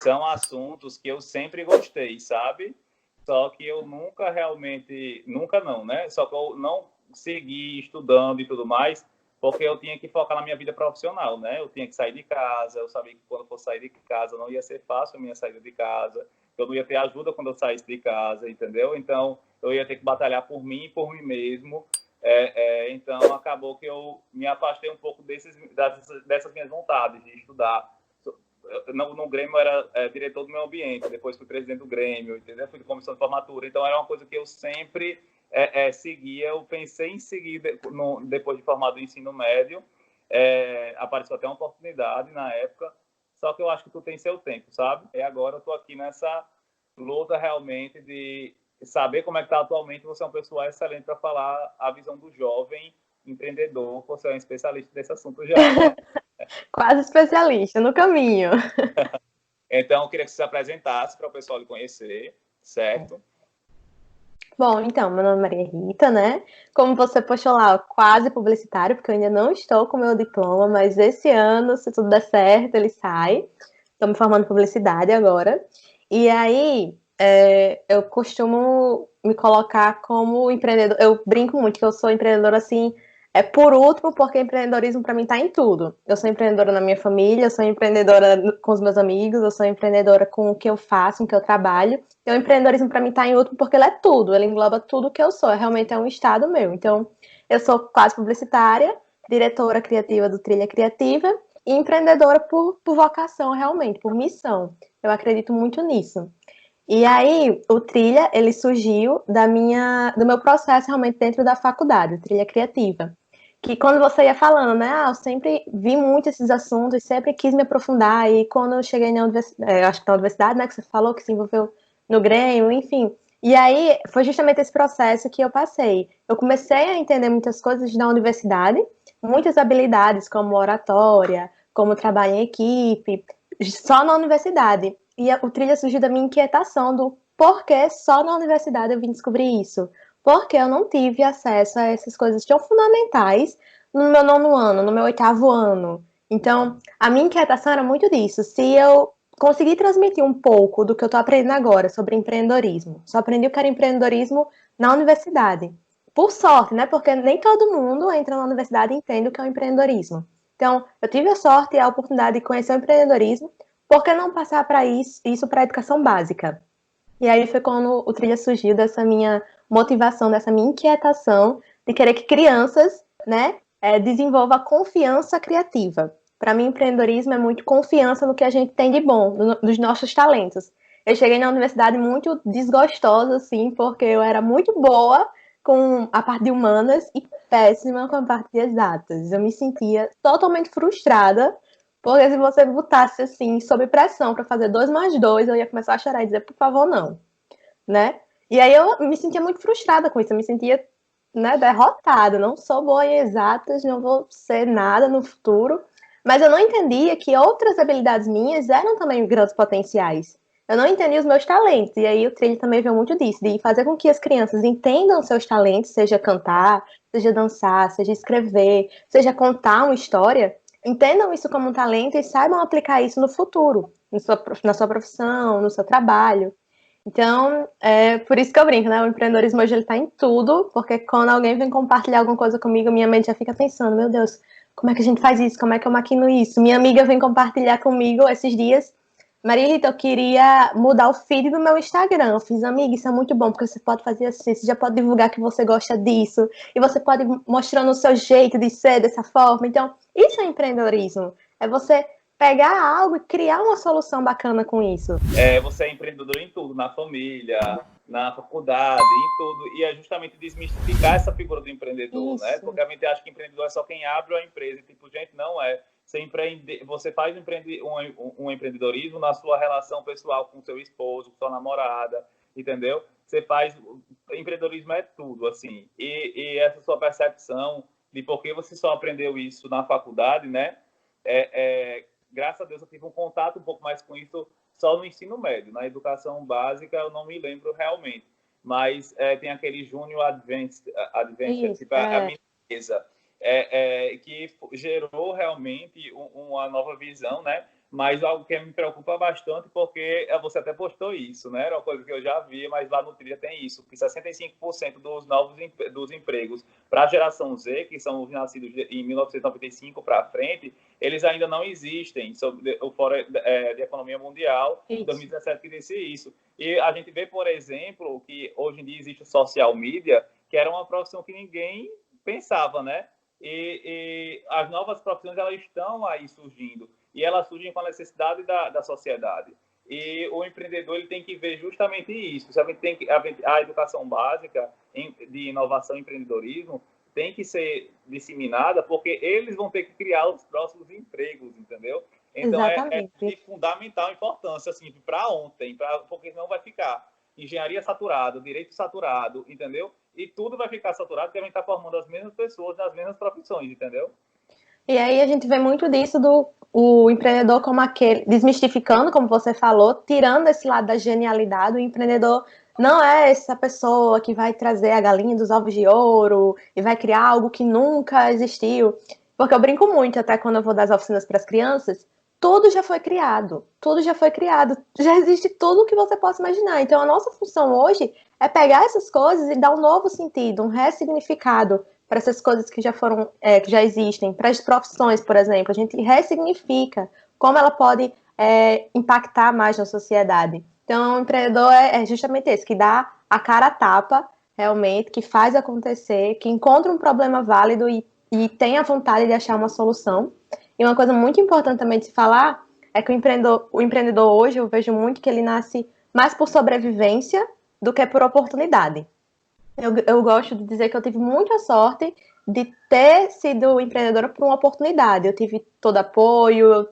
são assuntos que eu sempre gostei, sabe? Só que eu nunca realmente, nunca não, né? Só que eu não segui estudando e tudo mais, porque eu tinha que focar na minha vida profissional, né? Eu tinha que sair de casa, eu sabia que quando eu fosse sair de casa não ia ser fácil a minha saída de casa, eu não ia ter ajuda quando eu saísse de casa, entendeu? Então, eu ia ter que batalhar por mim e por mim mesmo. Então, acabou que eu me afastei um pouco dessas minhas vontades de estudar. No Grêmio eu era diretor do meu ambiente, depois fui presidente do Grêmio, entendeu? Fui de comissão de formatura, então era uma coisa que eu sempre seguia. Eu pensei em seguir depois de formado no ensino médio, apareceu até uma oportunidade na época, só que eu acho que tu tem seu tempo, sabe? E agora eu tô aqui nessa luta realmente de saber como é que está atualmente. Você é uma pessoa excelente para falar a visão do jovem empreendedor, você é um especialista desse assunto já, né? Quase especialista no caminho. Então, eu queria que você se apresentasse para o pessoal lhe conhecer, certo? Bom, então, meu nome é Maria Rita, né? Como você postou lá, quase publicitário, porque eu ainda não estou com meu diploma, mas esse ano, se tudo der certo, ele sai. Estou me formando em publicidade agora. E aí, eu costumo me colocar como empreendedor. Eu brinco muito que eu sou empreendedora assim, por último, porque empreendedorismo para mim está em tudo. Eu sou empreendedora na minha família, eu sou empreendedora com os meus amigos, eu sou empreendedora com o que eu faço, com o que eu trabalho. Então, o empreendedorismo para mim está em último porque ele é tudo, ele engloba tudo que eu sou, realmente é um estado meu. Então, eu sou quase publicitária, diretora criativa do Trilha Criativa e empreendedora por vocação, realmente, por missão. Eu acredito muito nisso. E aí, o Trilha, ele surgiu do meu processo realmente dentro da faculdade, Trilha Criativa. Que quando você ia falando, né, eu sempre vi muito esses assuntos, sempre quis me aprofundar, e quando eu cheguei na universidade, acho que na universidade, né, que você falou que se envolveu no Grêmio, enfim. E aí, foi justamente esse processo que eu passei. Eu comecei a entender muitas coisas na universidade, muitas habilidades, como oratória, como trabalho em equipe, só na universidade. E o Trilha surgiu da minha inquietação do porquê só na universidade eu vim descobrir isso. Porque eu não tive acesso a essas coisas tão fundamentais no meu nono ano, no meu oitavo ano. Então, a minha inquietação era muito disso. Se eu conseguir transmitir um pouco do que eu estou aprendendo agora sobre empreendedorismo, só aprendi o que era empreendedorismo na universidade. Por sorte, né? Porque nem todo mundo entra na universidade e entende o que é o empreendedorismo. Então, eu tive a sorte e a oportunidade de conhecer o empreendedorismo, por que não passar para isso para a educação básica? E aí foi quando o Trilha surgiu dessa minha motivação, dessa minha inquietação de querer que crianças, né, desenvolvam a confiança criativa. Para mim, empreendedorismo é muito confiança no que a gente tem de bom, dos nossos talentos. Eu cheguei na universidade muito desgostosa, assim, porque eu era muito boa com a parte de humanas e péssima com a parte de exatas. Eu me sentia totalmente frustrada, porque se você botasse assim, sob pressão para fazer 2 mais 2, eu ia começar a chorar e dizer, por favor, não, né? E aí eu me sentia muito frustrada com isso, eu me sentia, né, derrotada, não sou boa em exatas, não vou ser nada no futuro, mas eu não entendia que outras habilidades minhas eram também grandes potenciais. Eu não entendia os meus talentos, e aí o trilho também veio muito disso, de fazer com que as crianças entendam seus talentos, seja cantar, seja dançar, seja escrever, seja contar uma história, entendam isso como um talento e saibam aplicar isso no futuro, na sua profissão, no seu trabalho. Então, é por isso que eu brinco, né? O empreendedorismo hoje ele tá em tudo, porque quando alguém vem compartilhar alguma coisa comigo, minha mente já fica pensando, meu Deus, como é que a gente faz isso? Como é que eu maquino isso? Minha amiga vem compartilhar comigo esses dias. Maria Rita, eu queria mudar o feed do meu Instagram. Eu fiz, amiga, isso é muito bom, porque você pode fazer assim, você já pode divulgar que você gosta disso, e você pode ir mostrando o seu jeito de ser dessa forma. Então, isso é empreendedorismo. É você pegar algo e criar uma solução bacana com isso. Você é empreendedor em tudo, na família, na faculdade, em tudo. E é justamente desmistificar essa figura do empreendedor, né? Isso. Porque a gente acha que empreendedor é só quem abre uma empresa. E, tipo, gente, não é. Você faz um empreendedorismo na sua relação pessoal com seu esposo, com sua namorada, entendeu? Você faz... Empreendedorismo é tudo, assim. E essa sua percepção de por que você só aprendeu isso na faculdade, né? Graças a Deus eu tive um contato um pouco mais com isso só no ensino médio. Na educação básica eu não me lembro realmente, mas tem aquele Junior Advanced Isso, tipo a mesa, que gerou realmente uma nova visão, né, Mas algo que me preocupa bastante, porque você até postou isso, né? Era uma coisa que eu já vi, mas lá no Trilha tem isso, que 65% dos empregos para a geração Z, que são os nascidos em 1995 para frente, eles ainda não existem, sobre o Fórum de Economia Mundial, em 2017, que disse isso. E a gente vê, por exemplo, que hoje em dia existe o social media, que era uma profissão que ninguém pensava, né? E as novas profissões, elas estão aí surgindo. E elas surgem com a necessidade da sociedade. E o empreendedor ele tem que ver justamente isso. A educação básica de inovação e empreendedorismo tem que ser disseminada, porque eles vão ter que criar os próximos empregos, entendeu? Então, é de fundamental importância, assim, para ontem, porque senão vai ficar engenharia saturado, direito saturado, entendeu? E tudo vai ficar saturado porque a gente está formando as mesmas pessoas nas mesmas profissões, entendeu? E aí a gente vê muito disso o empreendedor como aquele, desmistificando, como você falou, tirando esse lado da genialidade. O empreendedor não é essa pessoa que vai trazer a galinha dos ovos de ouro e vai criar algo que nunca existiu. Porque eu brinco muito, até quando eu vou dar as oficinas para as crianças, tudo já foi criado, já existe tudo o que você possa imaginar. Então a nossa função hoje é pegar essas coisas e dar um novo sentido, um ressignificado para essas coisas que já foram, que já existem, para as profissões, por exemplo, a gente ressignifica como ela pode impactar mais na sociedade. Então, o empreendedor é justamente esse, que dá a cara a tapa, realmente, que faz acontecer, que encontra um problema válido e tem a vontade de achar uma solução. E uma coisa muito importante também de se falar é que o empreendedor hoje, eu vejo muito que ele nasce mais por sobrevivência do que por oportunidade. Eu gosto de dizer que eu tive muita sorte de ter sido empreendedora por uma oportunidade. Eu tive todo apoio, eu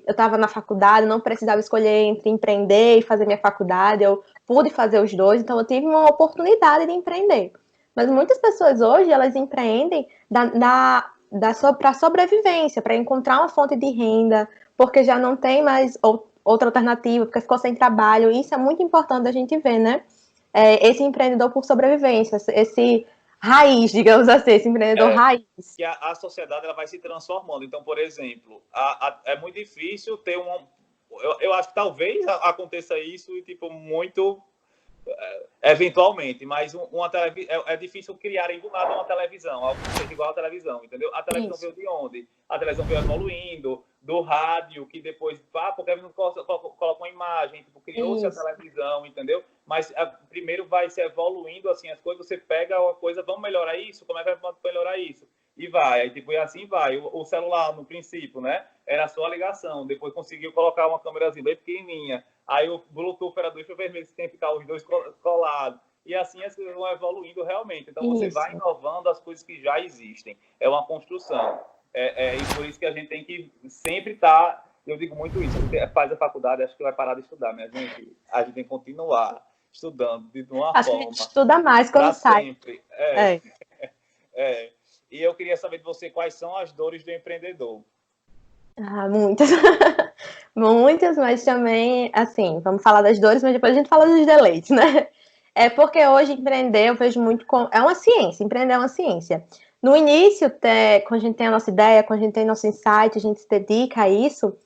estava na faculdade, não precisava escolher entre empreender e fazer minha faculdade, eu pude fazer os dois, então eu tive uma oportunidade de empreender. Mas muitas pessoas hoje, elas empreendem para sobrevivência, para encontrar uma fonte de renda, porque já não tem mais outra alternativa, porque ficou sem trabalho. Isso é muito importante a gente ver, né? Esse empreendedor por sobrevivência, esse raiz, digamos assim, esse empreendedor raiz. Que a sociedade ela vai se transformando. Então, por exemplo, é muito difícil ter eu acho que talvez aconteça isso e tipo muito eventualmente, mas é difícil criarem do nada uma televisão, algo que seja igual à televisão, entendeu? A televisão veio de onde? A televisão veio evoluindo, do rádio, que depois, porque a gente coloca uma imagem, tipo, criou-se a televisão, entendeu? Mas primeiro vai se evoluindo, assim, as coisas, você pega uma coisa, vamos melhorar isso? Como é que vai melhorar isso? E vai, aí, tipo, e assim vai. O celular, no princípio, né? Era só a ligação, depois conseguiu colocar uma câmerazinha bem pequenininha. Aí o Bluetooth era do infravermelho, você tem que ficar os dois colados. E assim as coisas vão evoluindo realmente. Então você vai inovando as coisas que já existem. É uma construção. E por isso que a gente tem que sempre estar... Eu digo muito isso. A gente faz a faculdade, acho que vai parar de estudar, minha gente. A gente tem que continuar estudando de uma forma. Acho que a gente estuda mais quando sai. Sempre. E eu queria saber de você quais são as dores do empreendedor. Muitas. Muitas, mas também, assim, vamos falar das dores, mas depois a gente fala dos deleites, né? É porque hoje empreender eu vejo muito como... É uma ciência, empreender é uma ciência. No início, quando a gente tem a nossa ideia, quando a gente tem nosso insight, a gente se dedica a isso,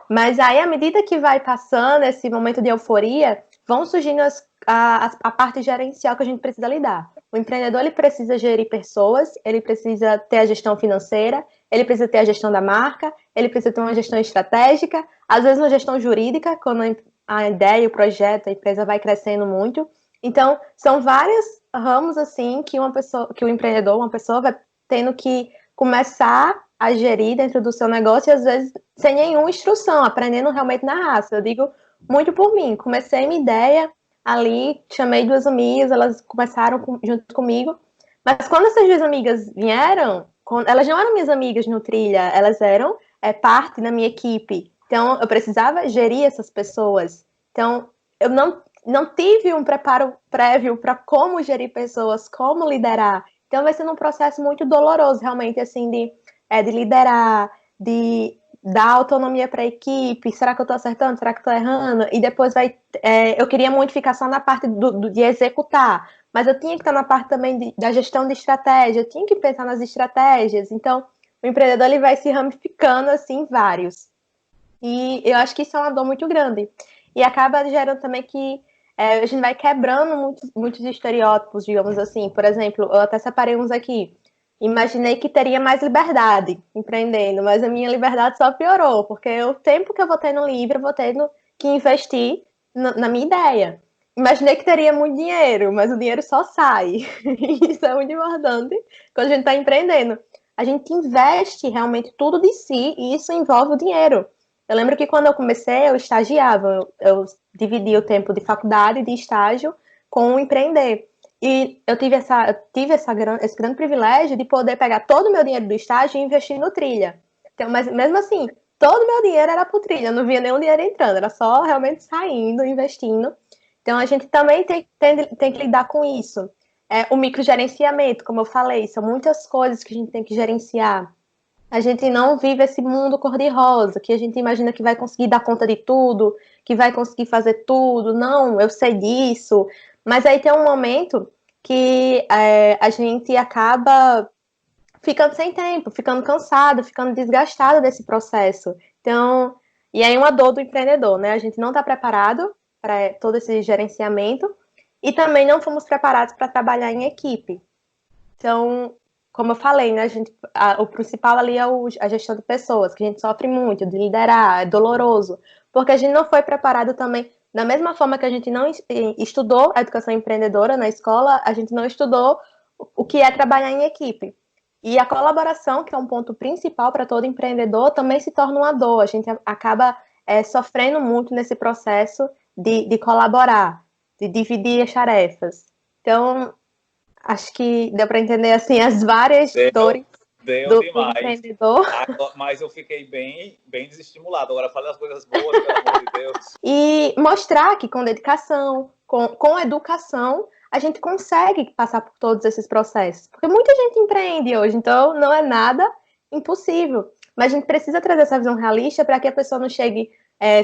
mas aí, à medida que vai passando esse momento de euforia, vão surgindo a parte gerencial que a gente precisa lidar. O empreendedor, ele precisa gerir pessoas, ele precisa ter a gestão financeira, ele precisa ter a gestão da marca, ele precisa ter uma gestão estratégica, às vezes uma gestão jurídica, quando a ideia, o projeto, a empresa vai crescendo muito. Então, são vários ramos, assim, que o empreendedor, uma pessoa vai tendo que começar a gerir dentro do seu negócio, e às vezes sem nenhuma instrução, aprendendo realmente na raça. Eu digo muito por mim, comecei minha ideia ali, chamei duas amigas, elas começaram junto comigo, mas quando essas duas amigas vieram, elas não eram minhas amigas no Trilha, elas eram parte da minha equipe, então eu precisava gerir essas pessoas, então eu não tive um preparo prévio para como gerir pessoas, como liderar, então vai sendo um processo muito doloroso, realmente, assim, de liderar, de dar autonomia para a equipe, será que eu estou acertando, será que estou errando, e depois eu queria muito ficar só na parte de executar, mas eu tinha que estar na parte também da gestão de estratégia, eu tinha que pensar nas estratégias, então o empreendedor ele vai se ramificando assim, vários. E eu acho que isso é uma dor muito grande. E acaba gerando também que a gente vai quebrando muitos estereótipos, digamos assim. Por exemplo, eu até separei uns aqui. Imaginei que teria mais liberdade empreendendo, mas a minha liberdade só piorou, porque o tempo que eu vou ter no livro, eu vou tendo que investir na minha ideia. Imaginei que teria muito dinheiro, mas o dinheiro só sai. Isso é muito importante quando a gente está empreendendo. A gente investe realmente tudo de si e isso envolve o dinheiro. Eu lembro que quando eu comecei, eu estagiava, eu dividia o tempo de faculdade e de estágio com o empreender. E esse grande privilégio de poder pegar todo o meu dinheiro do estágio e investir no trilha. Então, mas mesmo assim, todo o meu dinheiro era pro trilha, não via nenhum dinheiro entrando, era só realmente saindo, investindo. Então a gente também tem que lidar com isso. O microgerenciamento, como eu falei, são muitas coisas que a gente tem que gerenciar. A gente não vive esse mundo cor-de-rosa, que a gente imagina que vai conseguir dar conta de tudo, que vai conseguir fazer tudo. Não, eu sei disso. Mas aí tem um momento que a gente acaba ficando sem tempo, ficando cansado, ficando desgastado desse processo. Então, e aí uma dor do empreendedor, né? A gente não está preparado para todo esse gerenciamento e também não fomos preparados para trabalhar em equipe. Então, como eu falei, né, o principal ali é a gestão de pessoas, que a gente sofre muito, de liderar, é doloroso, porque a gente não foi preparado também, da mesma forma que a gente não estudou a educação empreendedora na escola, a gente não estudou o que é trabalhar em equipe. E a colaboração, que é um ponto principal para todo empreendedor, também se torna uma dor. A gente acaba sofrendo muito nesse processo de colaborar, de dividir as tarefas. Então, acho que deu para entender assim as várias dores Deu do demais. empreendedor. Mas eu fiquei bem desestimulado. Agora fala as coisas boas, pelo amor de Deus. E mostrar que com dedicação, com educação, a gente consegue passar por todos esses processos. Porque muita gente empreende hoje, então não é nada impossível. Mas a gente precisa trazer essa visão realista para que a pessoa não chegue,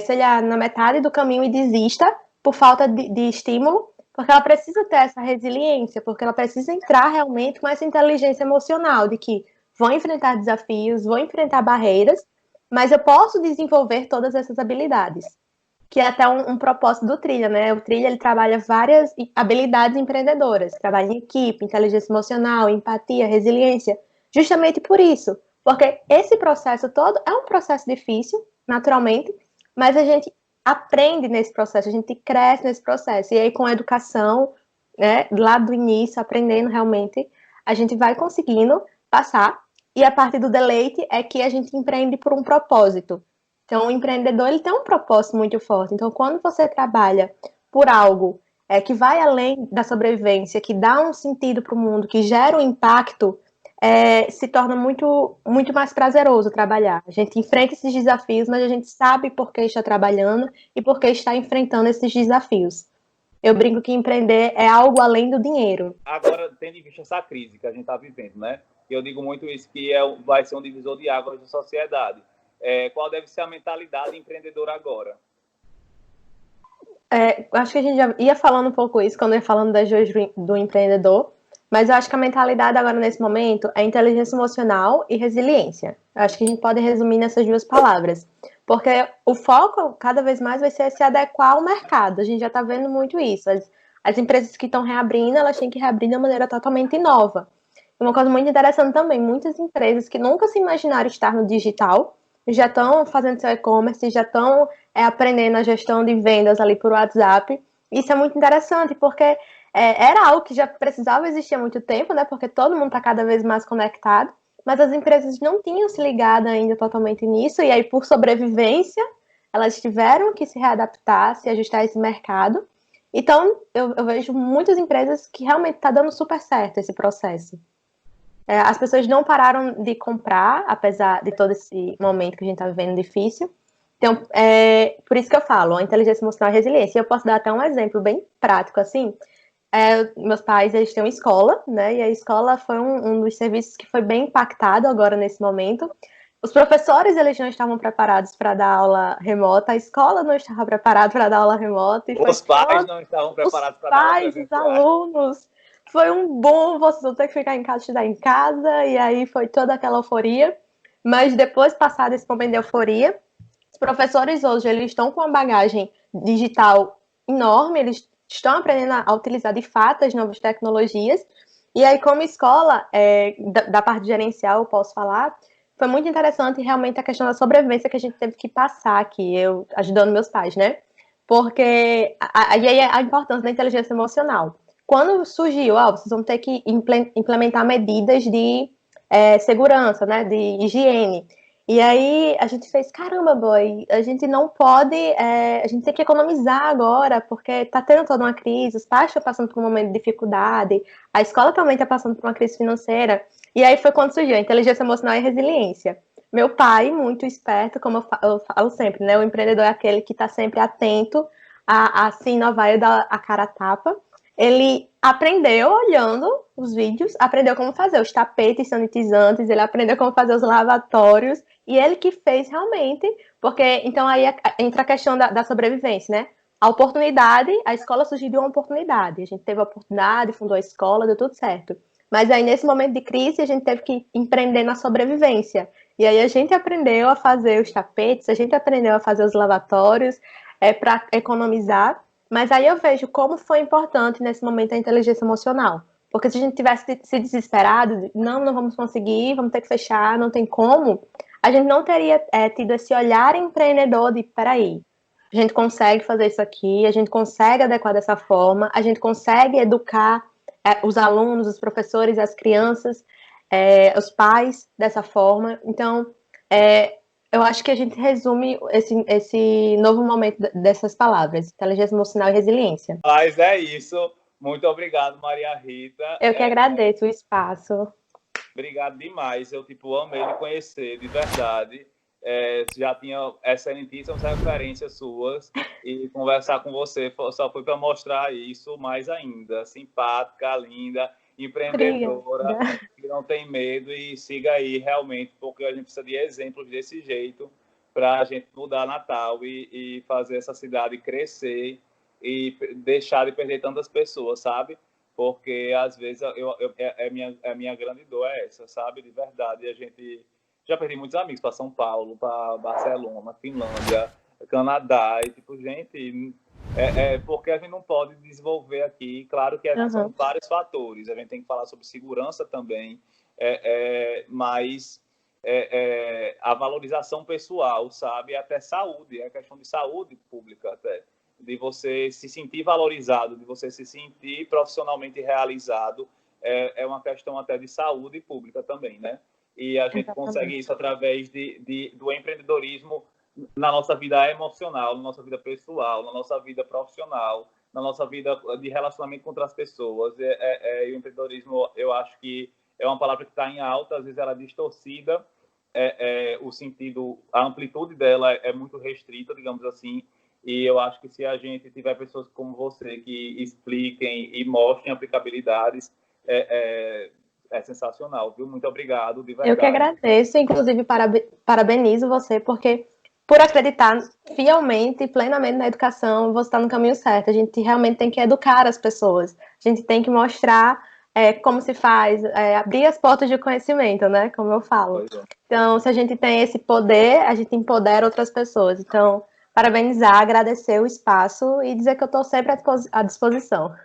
sei lá, na metade do caminho e desista por falta de estímulo, porque ela precisa ter essa resiliência, porque ela precisa entrar realmente com essa inteligência emocional de que vão enfrentar desafios, vão enfrentar barreiras, mas eu posso desenvolver todas essas habilidades, que é até um propósito do Trilha, né? O Trilha, ele trabalha várias habilidades empreendedoras, trabalha em equipe, inteligência emocional, empatia, resiliência, justamente por isso, porque esse processo todo é um processo difícil, naturalmente, mas a gente aprende nesse processo, a gente cresce nesse processo, e aí com a educação, né, lá do início, aprendendo realmente, a gente vai conseguindo passar, e a parte do deleite é que a gente empreende por um propósito. Então, o empreendedor ele tem um propósito muito forte. Então, quando você trabalha por algo que vai além da sobrevivência, que dá um sentido para o mundo, que gera um impacto, se torna muito mais prazeroso trabalhar. A gente enfrenta esses desafios, mas a gente sabe por que está trabalhando e por que está enfrentando esses desafios. Eu brinco que empreender é algo além do dinheiro. Agora, tendo em vista essa crise que a gente está vivendo, né? Eu digo muito isso, que vai ser um divisor de águas da sociedade. Qual deve ser a mentalidade empreendedora agora? Acho que a gente já ia falando um pouco isso quando ia falando das joias do empreendedor, mas eu acho que a mentalidade agora nesse momento é inteligência emocional e resiliência. Eu acho que a gente pode resumir nessas duas palavras, porque o foco cada vez mais vai ser se adequar ao mercado. A gente já está vendo muito isso. As empresas que estão reabrindo, elas têm que reabrir de uma maneira totalmente nova. Uma coisa muito interessante também, muitas empresas que nunca se imaginaram estar no digital já estão fazendo seu e-commerce, já estão aprendendo a gestão de vendas ali por WhatsApp. Isso é muito interessante, porque era algo que já precisava existir há muito tempo, né? Porque todo mundo está cada vez mais conectado, mas as empresas não tinham se ligado ainda totalmente nisso, e aí, por sobrevivência, elas tiveram que se readaptar, se ajustar a esse mercado. Então, eu vejo muitas empresas que realmente está dando super certo esse processo. As pessoas não pararam de comprar, apesar de todo esse momento que a gente está vivendo difícil. Então, por isso que eu falo, a inteligência emocional e resiliência. E eu posso dar até um exemplo bem prático, assim. Meus pais, eles têm uma escola, né? E a escola foi um dos serviços que foi bem impactado agora nesse momento. Os professores, eles não estavam preparados para dar aula remota, a escola não estava preparada para dar aula remota. E Os pais não estavam preparados para dar aula presencial. Os alunos, foi um boom, vocês vão ter que ficar em casa, estudar em casa, e aí foi toda aquela euforia. Mas depois, passado esse momento de euforia, os professores hoje, eles estão com uma bagagem digital enorme, eles estão aprendendo a utilizar de fato as novas tecnologias. E aí, como escola, da parte gerencial, eu posso falar, foi muito interessante realmente a questão da sobrevivência que a gente teve que passar aqui, eu ajudando meus pais, né? Porque aí a importância da inteligência emocional. Quando surgiu, vocês vão ter que implementar medidas de segurança, né, de higiene. E aí a gente fez, caramba, boy, a gente não pode, a gente tem que economizar agora, porque tá tendo toda uma crise, os pais estão passando por um momento de dificuldade, a escola também está passando por uma crise financeira. E aí foi quando surgiu a inteligência emocional e resiliência. Meu pai, muito esperto, como eu falo sempre, né? O empreendedor é aquele que está sempre atento a se inovar e dar a cara a tapa. Ele aprendeu olhando os vídeos, aprendeu como fazer os tapetes sanitizantes, ele aprendeu como fazer os lavatórios, e ele que fez realmente, porque então aí entra a questão da sobrevivência, né? A oportunidade, a escola surgiu de uma oportunidade, a gente teve a oportunidade, fundou a escola, deu tudo certo. Mas aí nesse momento de crise a gente teve que empreender na sobrevivência. E aí a gente aprendeu a fazer os tapetes, a gente aprendeu a fazer os lavatórios, para economizar. Mas aí eu vejo como foi importante nesse momento a inteligência emocional. Porque se a gente tivesse se desesperado, não vamos conseguir, vamos ter que fechar, não tem como, a gente não teria tido esse olhar empreendedor de, peraí, a gente consegue fazer isso aqui, a gente consegue adequar dessa forma, a gente consegue educar os alunos, os professores, as crianças, os pais dessa forma. Então, eu acho que a gente resume esse novo momento dessas palavras, inteligência emocional e resiliência. Mas é isso. Muito obrigado, Maria Rita. Eu que agradeço o espaço. Obrigado demais. Eu, amei lhe conhecer, de verdade. Já tinha excelentíssimas referências suas e conversar com você só foi para mostrar isso mais ainda. Simpática, linda, empreendedora, Obrigada. que não tem medo e siga aí realmente, porque a gente precisa de exemplos desse jeito para a gente mudar Natal e fazer essa cidade crescer e deixar de perder tantas pessoas, sabe? Porque às vezes a minha grande dor é essa, sabe? De verdade, a gente já perdi muitos amigos para São Paulo, para Barcelona, Finlândia, Canadá, e gente, porque a gente não pode desenvolver aqui, claro que são vários fatores, a gente tem que falar sobre segurança também, mas a valorização pessoal, sabe? Até saúde, é questão de saúde pública até, de você se sentir valorizado, de você se sentir profissionalmente realizado, é uma questão até de saúde pública também, né? E a gente consegue isso através do empreendedorismo na nossa vida emocional, na nossa vida pessoal, na nossa vida profissional, na nossa vida de relacionamento com outras pessoas. E o empreendedorismo, eu acho que é uma palavra que está em alta, às vezes ela é distorcida, o sentido, a amplitude dela é muito restrita, digamos assim, e eu acho que se a gente tiver pessoas como você que expliquem e mostrem aplicabilidades, é sensacional, viu? Muito obrigado, de verdade. Eu que agradeço, inclusive parabenizo você, porque por acreditar fielmente e plenamente na educação, você está no caminho certo. A gente realmente tem que educar as pessoas. A gente tem que mostrar como se faz, abrir as portas de conhecimento, né? Como eu falo. Então, se a gente tem esse poder, a gente empodera outras pessoas. Então, parabenizar, agradecer o espaço e dizer que eu estou sempre à disposição.